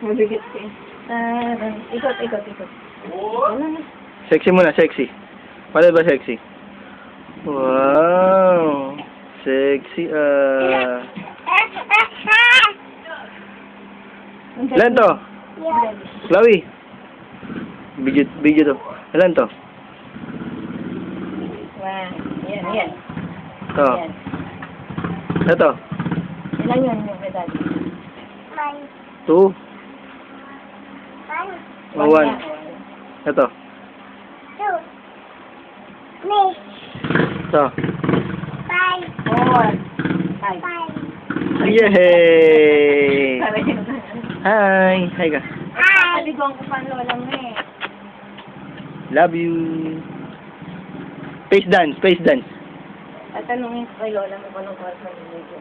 Mabigat ka eh. Ikot. Sexy muna, sexy. Paano ba sexy? Wow! Sexy, Ilan to? Chloe? Video to. Ilan to? Wow. Yan. To. Ito? Ilan yun yung kay daddy? 2? O 1? Ito? Ito? 4. Yay! Hi! Hi ka. Naligaw ko pa ang lola mo eh. Love you. Face dance. Tatanungin ko kay lola mo kung anong oras na niligo.